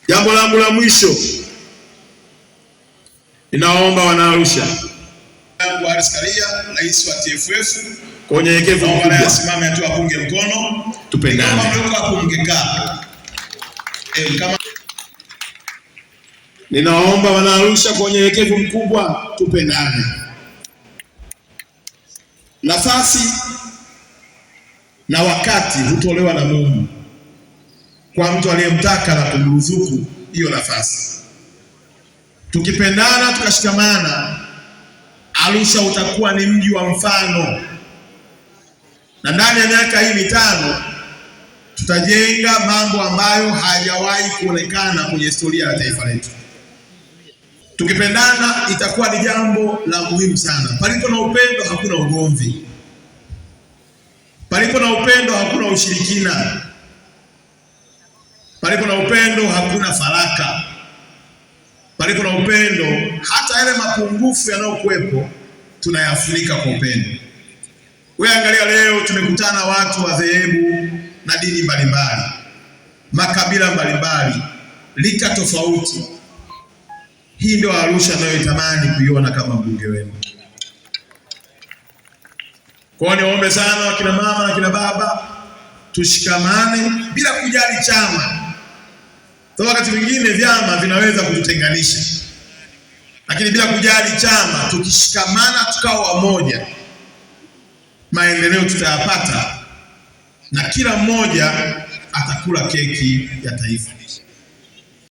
Jambo langu la mwisho, ninaomba Wanaarusha, Wallace Karia, rais wa TFF, kwa unyenyekevu mkubwa asimame atupunge mkono, tupendane. Ninaomba Wanaarusha kwa unyenyekevu mkubwa tupendane. Nafasi na wakati hutolewa na Mungu kwa mtu aliyemtaka na kumruzuku hiyo nafasi. Tukipendana tukashikamana, Arusha utakuwa ni mji wa mfano, na ndani ya miaka hii mitano tutajenga mambo ambayo hayajawahi kuonekana kwenye historia ya taifa letu. Tukipendana itakuwa ni jambo la muhimu sana. Palipo na upendo hakuna ugomvi, palipo na upendo hakuna ushirikina, palipo na upendo hakuna faraka, palipo na upendo hata yale mapungufu yanayokuwepo tunayafunika kwa upendo. Wewe angalia, leo tumekutana watu wa dhehebu na dini mbalimbali, makabila mbalimbali, lika tofauti. Hii ndio Arusha nayoitamani kuiona kama mbunge wenu. Kwa hiyo niombe sana wakina mama na kina baba, tushikamane bila kujali chama. Kwa wakati mwingine vyama vinaweza kututenganisha, lakini bila kujali chama, tukishikamana tukawa wamoja, maendeleo tutayapata na kila mmoja atakula keki ya taifa.